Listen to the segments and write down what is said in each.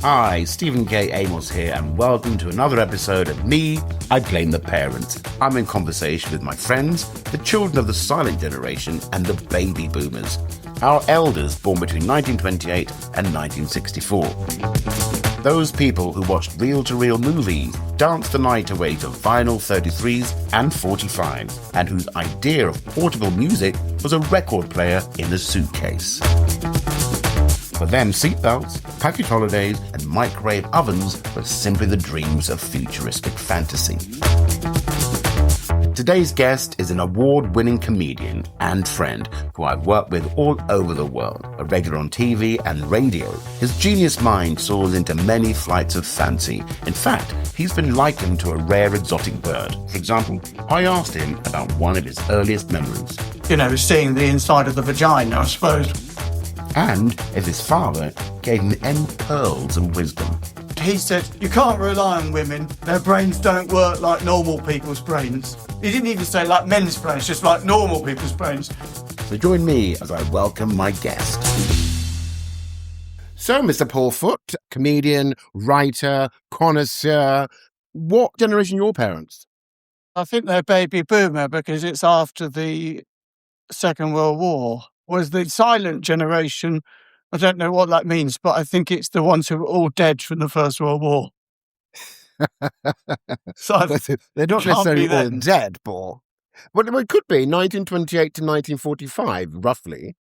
Hi, Stephen K Amos here, and welcome to another episode of Me, I Blame the Parents. I'm in conversation with my friends, the children of the silent generation and the baby boomers, our elders born between 1928 and 1964. Those people who watched reel-to-reel movies, danced the night away to vinyl 33s and 45s, and whose idea of portable music was a record player in a suitcase. For them, seatbelts, package holidays, and microwave ovens were simply the dreams of futuristic fantasy. Today's guest is an award-winning comedian and friend who I've worked with all over the world, a regular on TV and radio. His genius mind soars into many flights of fancy. In fact, he's been likened to a rare exotic bird. For example, I asked him about one of his earliest memories. Seeing the inside of the vagina, I suppose. And if his father gave him any pearls of wisdom. He said, you can't rely on women. Their brains don't work like normal people's brains. He didn't even say like men's brains, just like normal people's brains. So join me as I welcome my guest. So, Mr. Paul Foot, comedian, writer, connoisseur, what generation are your parents? I think they're baby boomer because it's after the Second World War. Was the silent generation. I don't know what that means, but I think it's the ones who were all dead from the First World War. So they're not necessarily all dead, Paul. But it could be 1928 to 1945, roughly.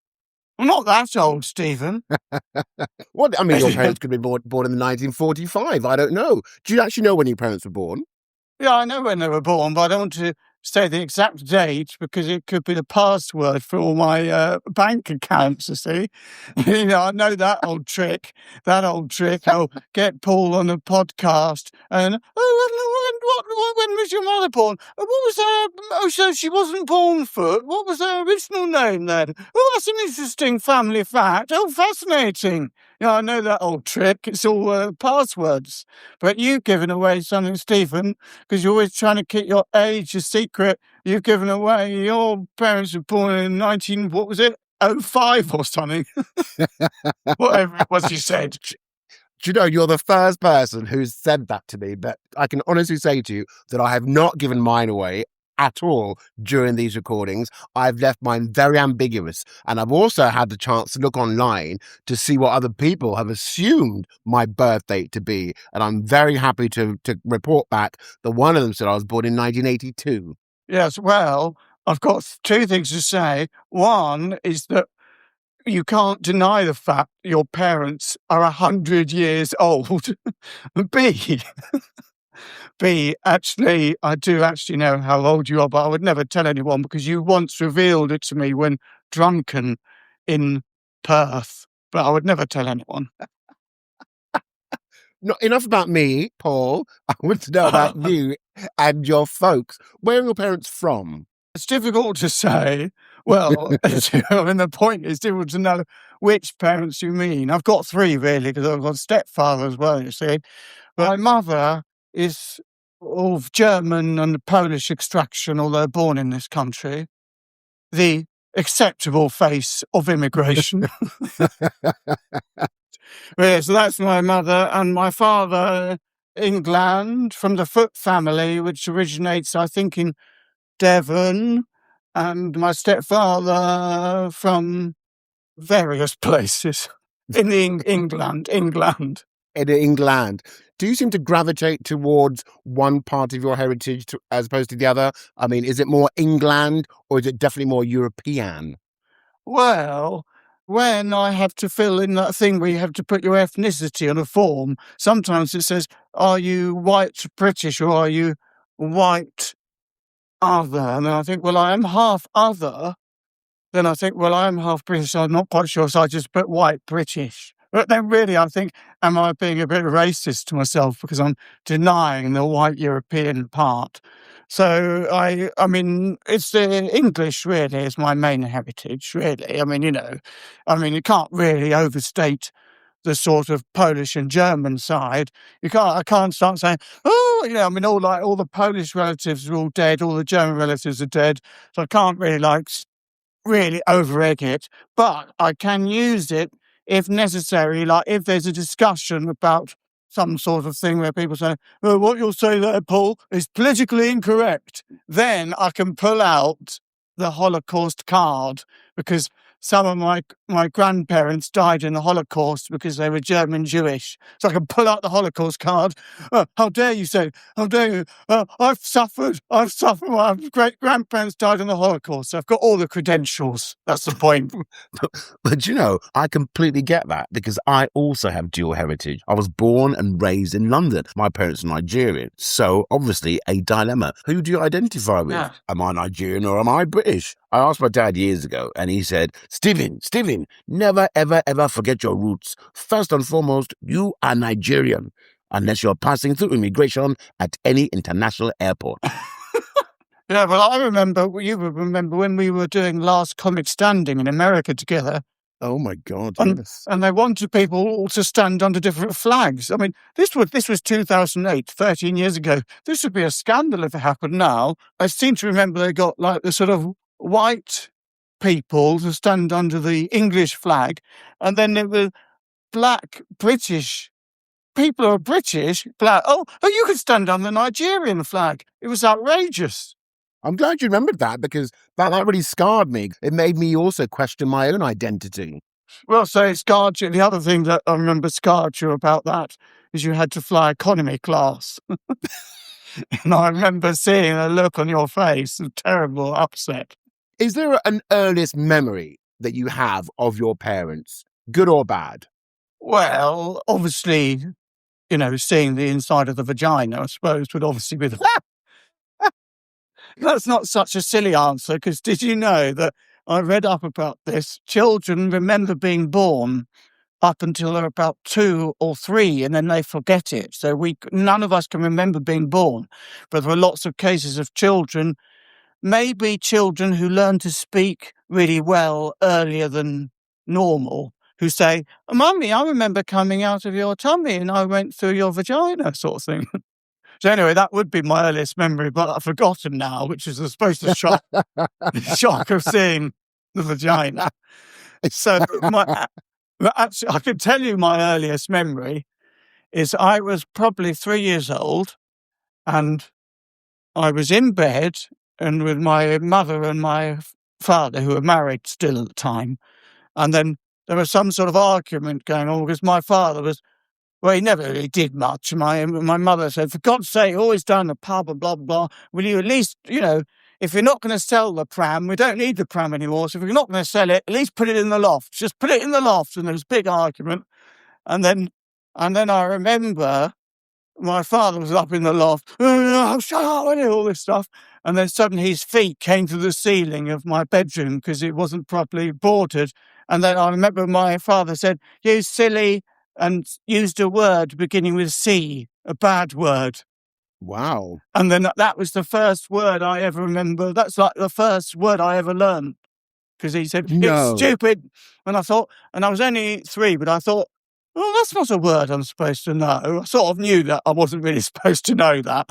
I'm not that old, Stephen. What? I mean, your parents could be born in 1945. I don't know. Do you actually know when your parents were born? Yeah, I know when they were born, but I don't want to say the exact date because it could be the password for all my bank accounts, you see. I know that old trick. I'll get Paul on a podcast and, when was your mother born? What was her, so she wasn't born Foot. What was her original name then? Oh, that's an interesting family fact. Oh, fascinating. I know that old trick. It's all passwords. But you've given away something, Stephen, because you're always trying to keep your age a secret. You've given away your parents were born in 05 or something. Whatever it was you said. Do you know, you're the first person who's said that to me, but I can honestly say to you that I have not given mine away at all during these recordings. I've left mine very ambiguous, and I've also had the chance to look online to see what other people have assumed my birth date to be, and I'm very happy to report back that one of them said I was born in 1982. Yes, well, I've got two things to say. One is that you can't deny the fact your parents are 100 years old. B, actually, I do actually know how old you are, but I would never tell anyone because you once revealed it to me when drunken in Perth, but I would never tell anyone. Not enough about me, Paul. I want to know about you and your folks. Where are your parents from? It's difficult to say. Well, the point is difficult to know which parents you mean. I've got three, really, because I've got a stepfather as well, you see. But my mother is of German and Polish extraction, although born in this country. The acceptable face of immigration. Yeah, so that's my mother, and my father, England, from the Foot family, which originates, I think, in Devon, and my stepfather from various places in England. In England. Do you seem to gravitate towards one part of your heritage as opposed to the other? I mean, is it more England or is it definitely more European? Well, when I have to fill in that thing where you have to put your ethnicity on a form, sometimes it says, are you white British or are you white other? And then I think, well, I am half other. Then I think, well, I am half British. I'm not quite sure, so I just put white British. But then really, I think, am I being a bit racist to myself because I'm denying the white European part? So, I mean, it's the English, really, is my main heritage, really. I mean, you can't really overstate the sort of Polish and German side. I can't start saying, all the Polish relatives are all dead, all the German relatives are dead. So I can't really over-egg it. But I can use it if necessary, like if there's a discussion about some sort of thing where people say, "Oh, what you'll say there, Paul, is politically incorrect," then I can pull out the Holocaust card, because some of my grandparents died in the Holocaust because they were German Jewish. So I can pull out the Holocaust card. How dare you say, how dare you? I've suffered. My great-grandparents died in the Holocaust. So I've got all the credentials. That's the point. But I completely get that, because I also have dual heritage. I was born and raised in London. My parents are Nigerian. So obviously a dilemma. Who do you identify with? Yeah. Am I Nigerian or am I British? I asked my dad years ago and he said, Stephen, never, ever, ever forget your roots. First and foremost, you are Nigerian, unless you're passing through immigration at any international airport. Yeah, well, you would remember when we were doing Last Comic Standing in America together. Oh my God, yes. And they wanted people to stand under different flags. I mean, this was 2008, 13 years ago. This would be a scandal if it happened now. I seem to remember they got like the sort of white people to stand under the English flag, and then there were black British people who are British, black. Oh, you could stand on the Nigerian flag. It was outrageous. I'm glad you remembered that, because that really scarred me. It made me also question my own identity. Well, so it scarred you. The other thing that I remember scarred you about that is you had to fly economy class. And I remember seeing a look on your face of terrible upset. Is there an earliest memory that you have of your parents, good or bad? Well, obviously, seeing the inside of the vagina, I suppose, would obviously be the... That's not such a silly answer, because did you know that I read up about this? Children remember being born up until they're about 2 or 3, and then they forget it. So none of us can remember being born. But there are lots of cases of children, maybe children who learn to speak really well earlier than normal, who say, "Mummy, I remember coming out of your tummy and I went through your vagina," sort of thing. So anyway, that would be my earliest memory, but I've forgotten now, which is supposed to shock of seeing the vagina. So actually, I can tell you my earliest memory is I was probably 3 years old, and I was in bed and with my mother and my father, who were married still at the time. And then there was some sort of argument going on, because my father was... Well, he never really did much. My mother said, "For God's sake, always down the pub and blah, blah, blah. Will you at least, if you're not going to sell the pram, we don't need the pram anymore. So if you're not going to sell it, at least put it in the loft. Just put it in the loft." And there was a big argument. And then I remember my father was up in the loft, "Shut up," and all this stuff. And then suddenly his feet came to the ceiling of my bedroom because it wasn't properly boarded. And then I remember my father said, "You silly," and used a word beginning with C, a bad word. Wow. And then that was the first word I ever remember. That's like the first word I ever learned, because he said, No. "It's stupid." And I thought, and I was only 3, but I thought, "Oh, that's not a word I'm supposed to know." I sort of knew that I wasn't really supposed to know that.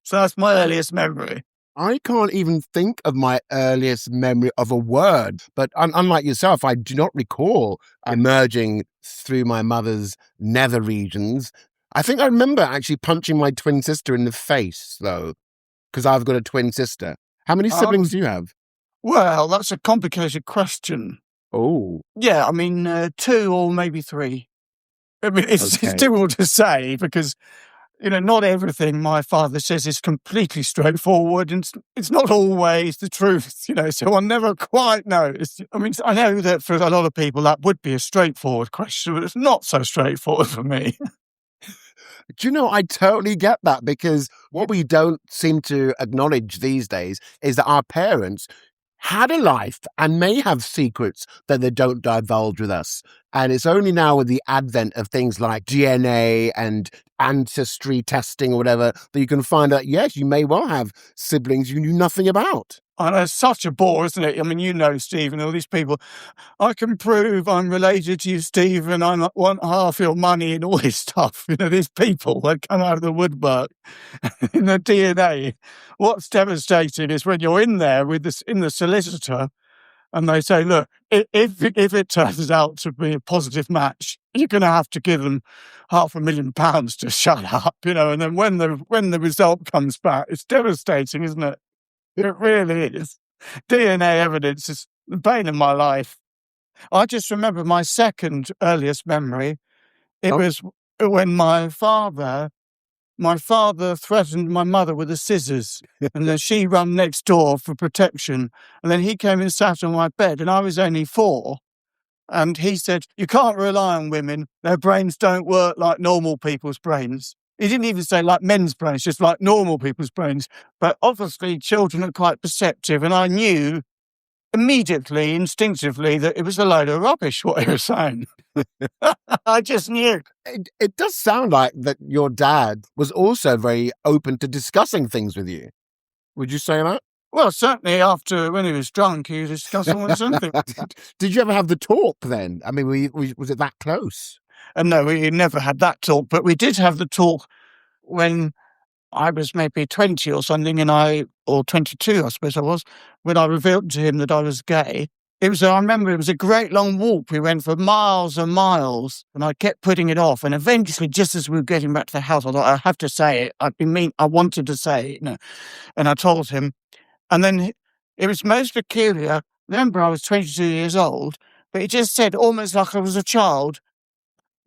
So that's my earliest memory. I can't even think of my earliest memory of a word, but unlike yourself, I do not recall emerging through my mother's nether regions. I think I remember actually punching my twin sister in the face, though, because I've got a twin sister. How many siblings do you have? Well, that's a complicated question. Oh. Yeah, I mean, 2 or maybe 3. I mean, it's difficult to say, because not everything my father says is completely straightforward, and it's not always the truth, so I'll never quite know. I know that for a lot of people that would be a straightforward question, but it's not so straightforward for me. Do you know, I totally get that, because what we don't seem to acknowledge these days is that our parents had a life and may have secrets that they don't divulge with us. And it's only now with the advent of things like DNA and ancestry testing or whatever that you can find out, yes, you may well have siblings you knew nothing about. And it's such a bore, isn't it? I mean, Stephen, all these people, "I can prove I'm related to you, Stephen, I want half your money," and all this stuff. These people that come out of the woodwork in the DNA. What's devastating is when you're in there in the solicitor, And they say, look, if it turns out to be a positive match, you're going to have to give them £500,000 to shut up, And then when the result comes back, it's devastating, isn't it? It really is. DNA evidence is the bane of my life. I just remember my second earliest memory. It was when my father threatened my mother with the scissors, and then she ran next door for protection. And then he came and sat on my bed, and I was only 4. And he said, you can't rely on women. Their brains don't work like normal people's brains. He didn't even say like men's brains, just like normal people's brains. But obviously children are quite perceptive, and I knew immediately, instinctively, that it was a load of rubbish what he was saying. I just knew. It does sound like that your dad was also very open to discussing things with you. Would you say that? Well, certainly after, when he was drunk, he was discussing almost anything. Did you ever have the talk then? I mean, was it that close? No, we never had that talk, but we did have the talk when I was maybe 20 or something, or 22, I suppose I was, when I revealed to him that I was gay. I remember it was a great long walk. We went for miles and miles, and I kept putting it off. And eventually, just as we were getting back to the house, I thought, I have to say it. I wanted to say it, And I told him. And then it was most peculiar. Remember, I was 22 years old, but he just said, almost like I was a child,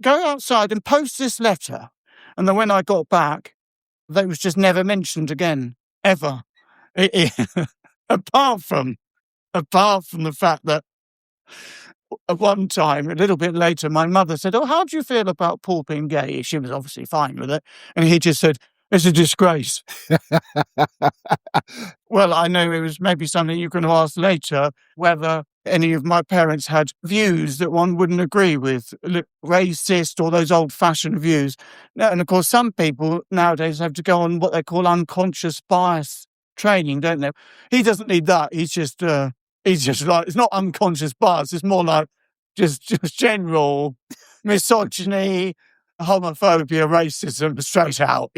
go outside and post this letter. And then when I got back, that was just never mentioned again, ever. Apart from the fact that at one time, a little bit later, my mother said, how do you feel about Paul being gay? She was obviously fine with it. And he just said, it's a disgrace. Well, I know it was maybe something you can ask later, whether any of my parents had views that one wouldn't agree with, racist or those old-fashioned views. And of course, some people nowadays have to go on what they call unconscious bias training, don't they? He doesn't need that. He's just like, it's not unconscious bias. It's more like just just misogyny, homophobia, racism, straight out,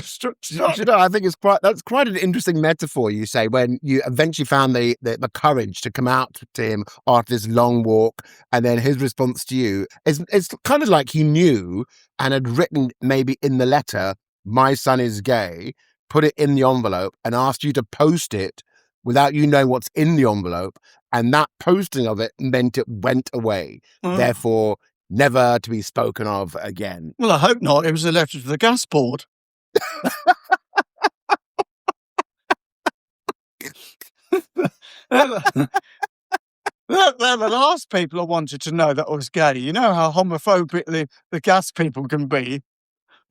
Straight out. I think that's quite an interesting metaphor, you say, when you eventually found the courage to come out to him after this long walk, and then his response to you is, it's kind of like he knew and had written maybe in the letter, my son is gay, put it in the envelope and asked you to post it without you knowing what's in the envelope, and that posting of it meant it went away. Therefore, never to be spoken of again. Well, I hope not. It was a letter to the gas board. They're the last people I wanted to know that I was gay. You know how homophobic the gas people can be.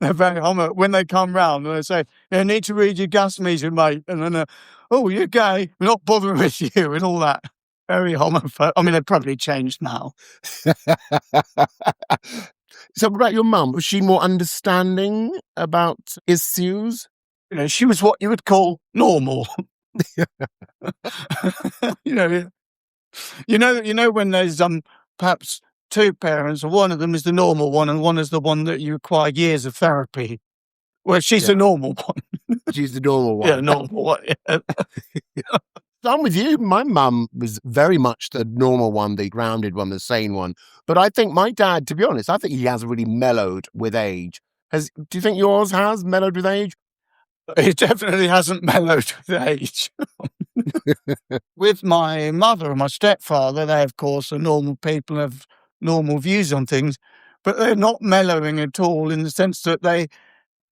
They're very when they come round and they say, you need to read your gas meter, mate. And then, you're gay. We're not bothering with you and all that. Very homophobic. I mean, they've probably changed now. So what about your mum? Was she more understanding about issues? She was what you would call normal. When there's perhaps two parents, and one of them is the normal one, and one is the one that you require years of therapy. Well, she's the normal one. She's the normal one. Yeah, normal one. Yeah. I'm with you. My mum was very much the normal one, the grounded one, the sane one. But I think my dad, to be honest, I think he has really mellowed with age. Do you think yours has mellowed with age? It definitely hasn't mellowed with age. With my mother and my stepfather, they, of course, are normal people, have normal views on things, but they're not mellowing at all in the sense that they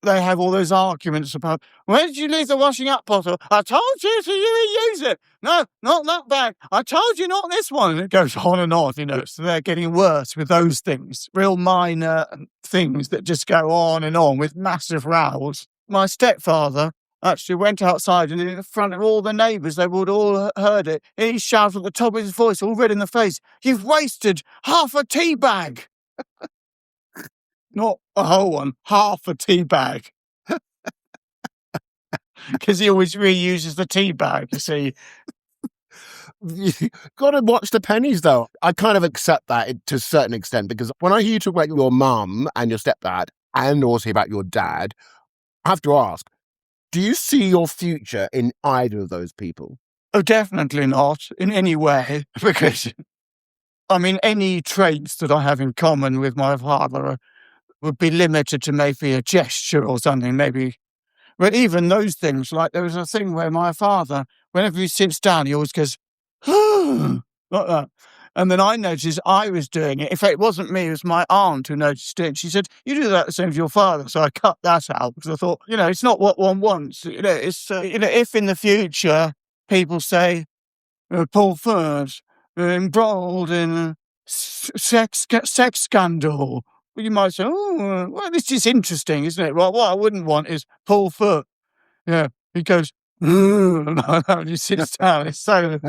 have all those arguments about, where did you leave the washing up bottle? I told you to use it. No, not that bag. I told you not this one. And it goes on and on, So they're getting worse with those things, real minor things that just go on and on with massive rows. My stepfather actually went outside, and in front of all the neighbours, they would all heard it. He shouted at the top of his voice, all red in the face, "You've wasted half a tea bag." Not a whole one, half a tea bag. Because he always reuses the tea bag, you see. You got to watch the pennies, though. I kind of accept that to a certain extent, because when I hear you talk about your mum and your stepdad, and also about your dad, I have to ask, do you see your future in either of those people? Oh, definitely not in any way, because, I mean, any traits that I have in common with my father would be limited to maybe a gesture or something, maybe. But even those things, like there was a thing where my father, whenever he sits down, he always goes, like that. And then I noticed I was doing it. In fact, it wasn't me, it was my aunt who noticed it. She said, "You do that the same as your father." So I cut that out because I thought, it's not what one wants. It's, if in the future people say, Paul Furs embroiled in a sex scandal, well, you might say, "Oh, well, this is interesting, isn't it?" Well, what I wouldn't want is Paul Foot. Yeah, he goes, and he sits down. It's so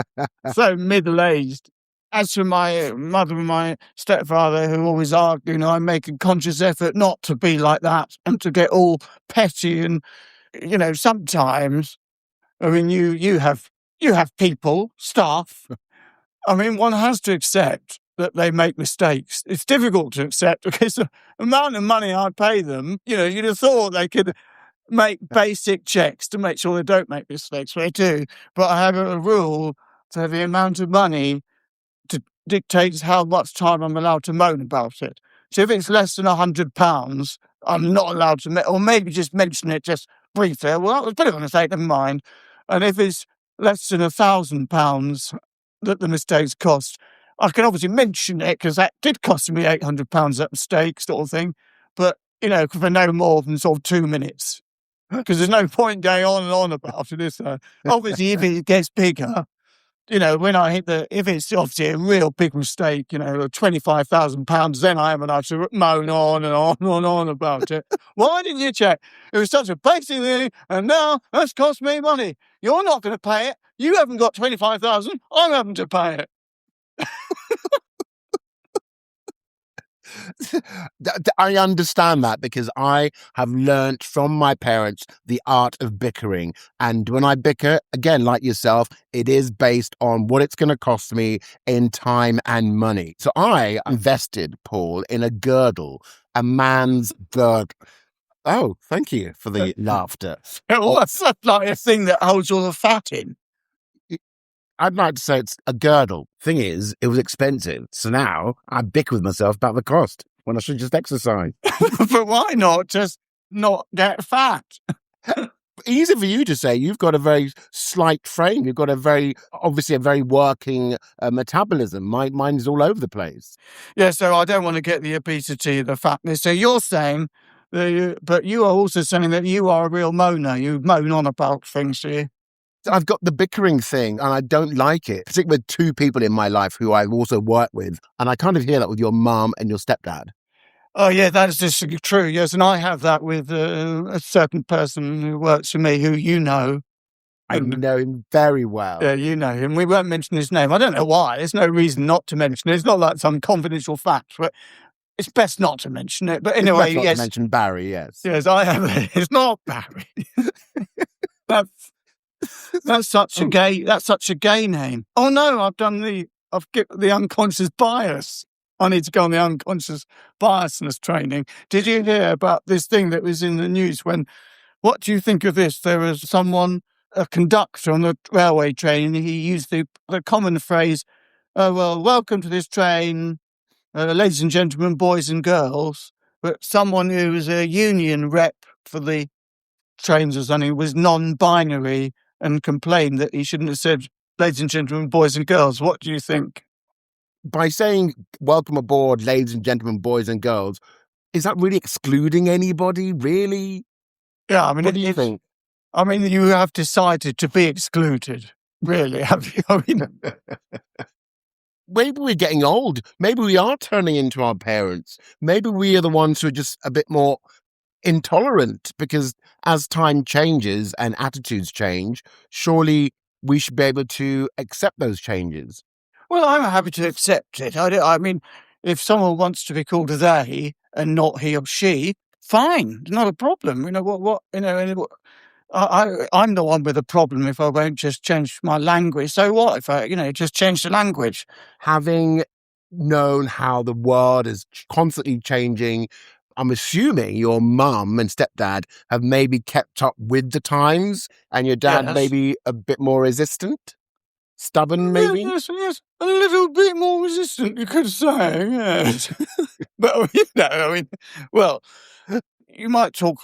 middle-aged. As for my mother and my stepfather, who always argue, I make a conscious effort not to be like that and to get all petty. And sometimes, I mean, you have people, staff. I mean, one has to accept that they make mistakes. It's difficult to accept because the amount of money I pay them, you'd have thought they could make basic checks to make sure they don't make mistakes. They do. But I have a rule that the amount of money dictates how much time I'm allowed to moan about it. So if it's less than £100, I'm not allowed to, or maybe just mention it just briefly. Well, I was pretty going to say, never mind. And if it's less than £1,000 that the mistakes cost, I can obviously mention it because that did cost me £800, that mistake sort of thing. But, for no more than sort of 2 minutes. Because there's no point going on and on about it, is there? Obviously, if it gets bigger, when I hit if it's obviously a real big mistake, £25,000, then I am allowed to moan on and on and on about it. Why didn't you check? It was such a basic thing, and now that's cost me money. You're not going to pay it. You haven't got 25,000. I'm having to pay it. I understand that because I have learnt from my parents the art of bickering. And when I bicker, again, like yourself, it is based on what it's going to cost me in time and money. So I invested, Paul, in a girdle, a man's girdle. Oh, thank you for the laughter. What's that, like a thing that holds all the fat in? I'd like to say it's a girdle. Thing is, it was expensive. So now I bicker with myself about the cost when I should just exercise. But why not just not get fat? Easy for you to say. You've got a very slight frame. You've got obviously a very working metabolism. Mine's all over the place. Yeah, so I don't want to get the obesity, the fatness. So you're saying, but you are also saying that you are a real moaner. You moan on about things, do you? I've got the bickering thing and I don't like it, particularly with two people in my life who I've also worked with. And I kind of hear that with your mum and your stepdad. Oh, yeah, that is just true. Yes, and I have that with a certain person who works for me who you know. I know him very well. Yeah, you know him. We won't mention his name. I don't know why. There's no reason not to mention it. It's not like some confidential fact, but it's best not to mention it. But anyway, yes. Not to mention Barry, yes. Yes, I have. It's not Barry. That's such a gay name. Oh no, I've got the unconscious bias. I need to go on the unconscious biasness training. Did you hear about this thing that was in the news what do you think of this? There was a conductor on the railway train, and he used the common phrase, "Oh, well, welcome to this train, ladies and gentlemen, boys and girls." But someone who was a union rep for the trains or something was non-binary and complained that he shouldn't have said ladies and gentlemen, boys and girls. What do you think? By saying welcome aboard, ladies and gentlemen, boys and girls, is that really excluding anybody, really? Yeah, I mean, what do you think? I mean, you have decided to be excluded, really, have you? I mean, maybe we're getting old. Maybe we are turning into our parents. Maybe we are the ones who are just a bit more intolerant, because as time changes and attitudes change, surely we should be able to accept those changes. Well, I'm happy to accept it. I mean, if someone wants to be called a they and not he or she, fine, not a problem. I'm the one with a problem if I won't just change my language. So what if I, just change the language? Having known how the world is constantly changing, I'm assuming your mum and stepdad have maybe kept up with the times and your dad maybe a bit more resistant? Stubborn, maybe? Yes, a little bit more resistant, you could say, yes. But, well, you might talk,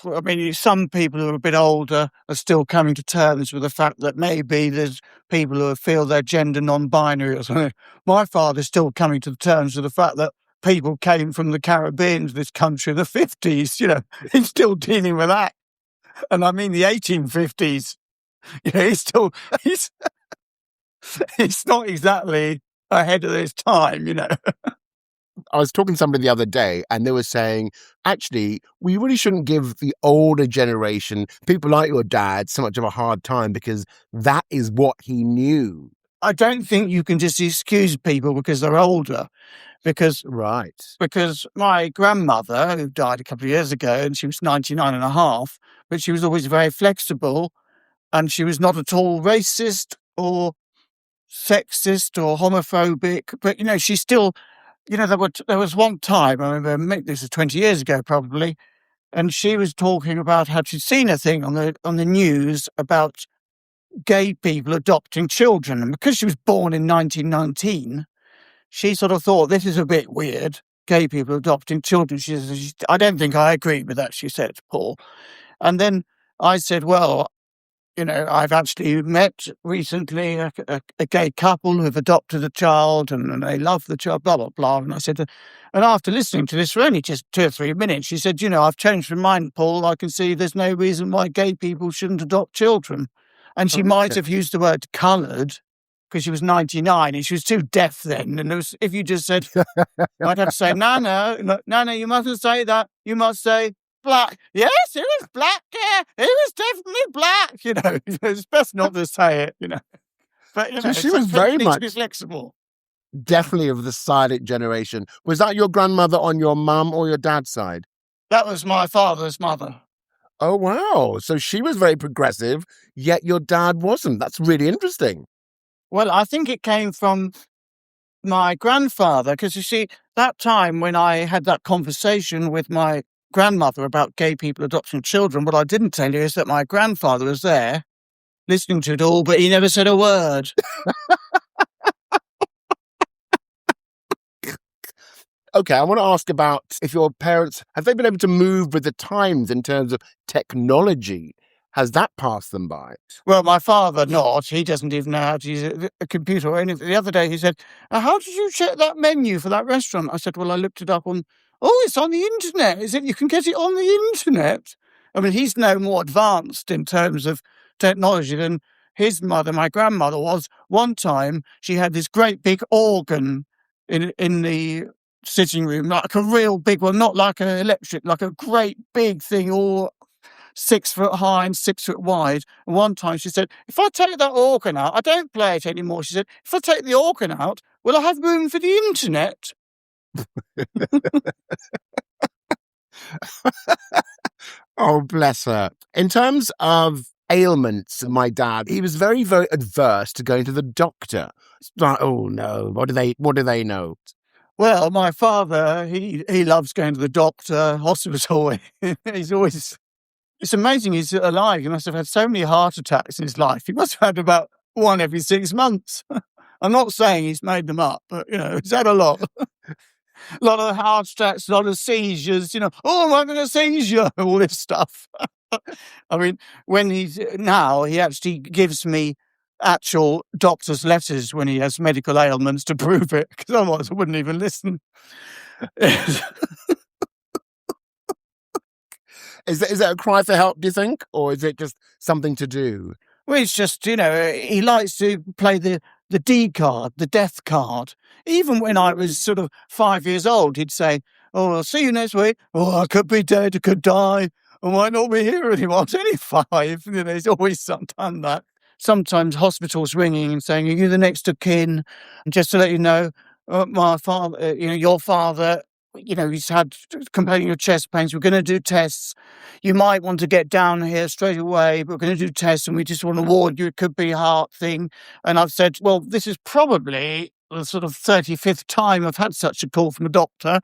some people who are a bit older are still coming to terms with the fact that maybe there's people who feel they're gender non-binary or something. My father's still coming to terms with the fact that people came from the Caribbean to this country in the 50s, he's still dealing with that. And I mean the 1850s. He's not exactly ahead of his time. I was talking to somebody the other day and they were saying, actually, we really shouldn't give the older generation, people like your dad, so much of a hard time because that is what he knew. I don't think you can just excuse people because they're older. Because my grandmother, who died a couple of years ago, and she was 99 and a half, but she was always very flexible and she was not at all racist or sexist or homophobic. But, she still, there was one time, I remember, this was 20 years ago probably, and she was talking about how she'd seen a thing on the news about gay people adopting children. And because she was born in 1919, she sort of thought, this is a bit weird, gay people adopting children. She says, I don't think I agree with that, she said, Paul. And then I said, well, I've actually met recently a gay couple who have adopted a child and they love the child, blah, blah, blah. And I said, and after listening to this for only just 2 or 3 minutes, she said, I've changed my mind, Paul. I can see there's no reason why gay people shouldn't adopt children. And she might have used the word coloured because she was 99 and she was too deaf then. And if you just said, I'd have to say, no, you mustn't say that. You must say black. Yes, it was black. Yeah, it was definitely black. It's best not to say it, But, so she was very much flexible. Definitely of the silent generation. Was that your grandmother on your mum or your dad's side? That was my father's mother. Oh, wow. So she was very progressive, yet your dad wasn't. That's really interesting. Well, I think it came from my grandfather, because you see, that time when I had that conversation with my grandmother about gay people adopting children, what I didn't tell you is that my grandfather was there listening to it all, but he never said a word. Okay, I want to ask about if your parents, have they been able to move with the times in terms of technology? Has that passed them by? Well, my father not. He doesn't even know how to use a computer or anything. The other day he said, how did you check that menu for that restaurant? I said, well, I looked it up on, it's on the internet. Is it? You can get it on the internet. I mean, he's no more advanced in terms of technology than his mother, my grandmother, was. One time she had this great big organ in the sitting room, like a real big one, not like an electric, like a great big thing, all 6 foot high and 6 foot wide. And one time she said, if I take that organ out, I don't play it anymore. She said, if I take the organ out, will I have room for the internet? Oh, bless her. In terms of ailments, my dad, he was very, very adverse to going to the doctor. It's like, oh no, what do they know? Well, my father, he loves going to the doctor, hospital. He's always, it's amazing he's alive. He must have had so many heart attacks in his life. He must have had about one every 6 months. I'm not saying he's made them up, but, he's had a lot. A lot of heart attacks, a lot of seizures, I'm having a seizure, all this stuff. I mean, he actually gives me actual doctor's letters when he has medical ailments to prove it, because otherwise I wouldn't even listen. Is that a cry for help, do you think? Or is it just something to do? Well, it's just, he likes to play the D card, the death card. Even when I was sort of 5 years old, he'd say, I'll see you next week. Oh, I could be dead, I could die. I might not be here anymore. I was only 5. He's always done that. Sometimes hospitals ringing and saying, are you the next of kin? And just to let you know, my father, your father, he's had complaining of chest pains. We're going to do tests. You might want to get down here straight away, but we're going to do tests and we just want to warn you it could be a heart thing. And I've said, well, this is probably the sort of 35th time I've had such a call from a doctor.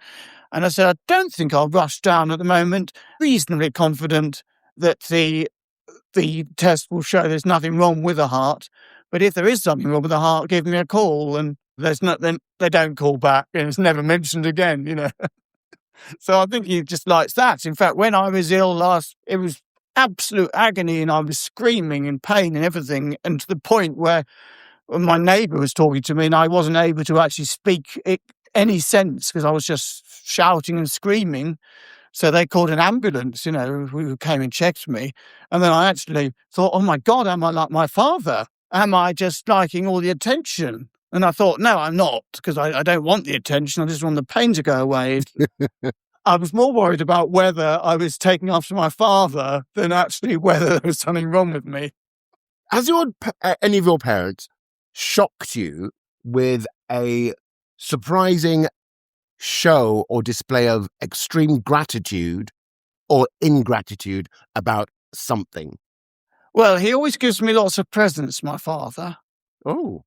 And I said, I don't think I'll rush down at the moment. Reasonably confident that the test will show there's nothing wrong with the heart. But if there is something wrong with the heart, give me a call. And then they don't call back, and it's never mentioned again, you know. So I think he just likes that. In fact, when I was ill last, it was absolute agony, and I was screaming in pain and everything, and to the point where my neighbour was talking to me and I wasn't able to actually speak any sense because I was just shouting and screaming. So they called an ambulance, you know, who came and checked me. And then I actually thought, oh my God, am I like my father? Am I just liking all the attention? And I thought, no, I'm not, because I don't want the attention. I just want the pain to go away. I was more worried about whether I was taking after my father than actually whether there was something wrong with me. Has any of your parents shocked you with a surprising show or display of extreme gratitude or ingratitude about something? Well, he always gives me lots of presents, my father. Oh.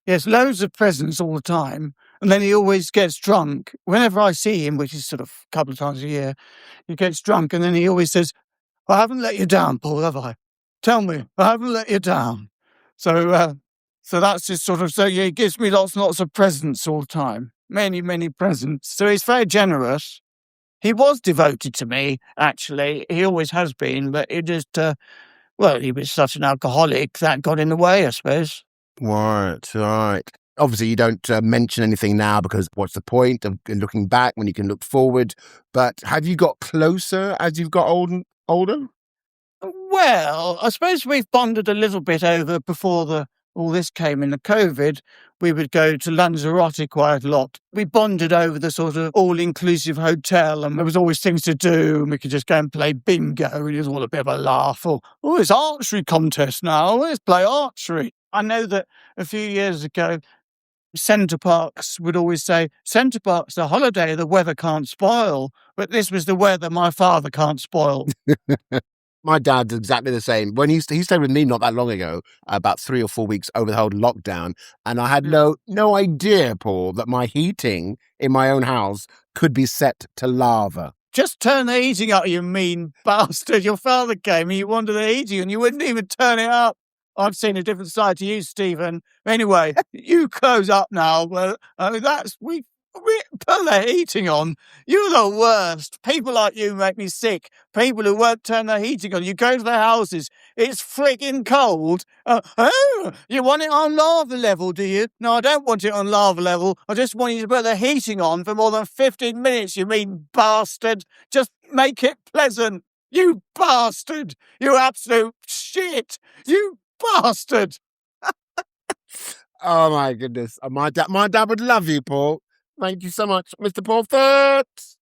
Yes, loads of presents all the time. And then he always gets drunk. Whenever I see him, which is sort of a couple of times a year, he gets drunk and then he always says, I haven't let you down, Paul, have I? Tell me, I haven't let you down. So that's just sort of, so yeah, he gives me lots and lots of presents all the time. Many, many presents. So he's very generous. He was devoted to me, actually. He always has been, but he just, he was such an alcoholic that got in the way, I suppose. Right. Obviously, you don't mention anything now because what's the point of looking back when you can look forward? But have you got closer as you've got older? Well, I suppose we've bonded a little bit over before all this came in the COVID. We would go to Lanzarote quite a lot. We bonded over the sort of all-inclusive hotel, and there was always things to do, and we could just go and play bingo, and it was all a bit of a laugh. Or, it's archery contest now, let's play archery. I know that a few years ago, Centre Parks would always say, Centre Parks, the holiday the weather can't spoil, but this was the weather my father can't spoil. My dad's exactly the same. When he stayed with me not that long ago, about 3 or 4 weeks over the whole lockdown, and I had no idea, Paul, that my heating in my own house could be set to lava. Just turn the heating up, you mean bastard. Your father came and you wanted the heating and you wouldn't even turn it up. I've seen a different side to you, Stephen. Anyway, you close up now. Well, we put the heating on. You're the worst. People like you make me sick. People who won't turn the heating on. You go to their houses. It's freaking cold. You want it on lava level, do you? No, I don't want it on lava level. I just want you to put the heating on for more than 15 minutes, you mean bastard. Just make it pleasant. You bastard. You absolute shit. You bastard. Oh my goodness. My dad would love you, Paul. Thank you so much, Mr. Paul Foots.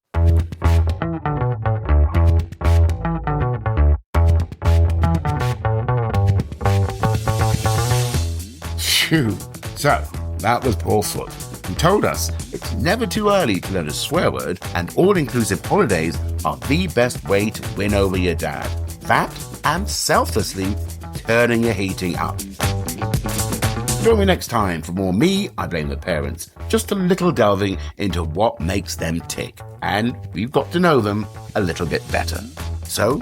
Phew. So, that was Paul Foot, who told us it's never too early to learn a swear word, and all-inclusive holidays are the best way to win over your dad. That and selflessly turning your heating up. Join me next time for more Me, I Blame the Parents. Just a little delving into what makes them tick. And we've got to know them a little bit better. So,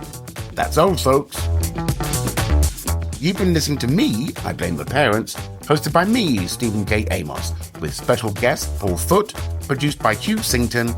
that's all, folks. You've been listening to Me, I Blame the Parents, hosted by me, Stephen K Amos, with special guest Paul Foot, produced by Hugh Sington,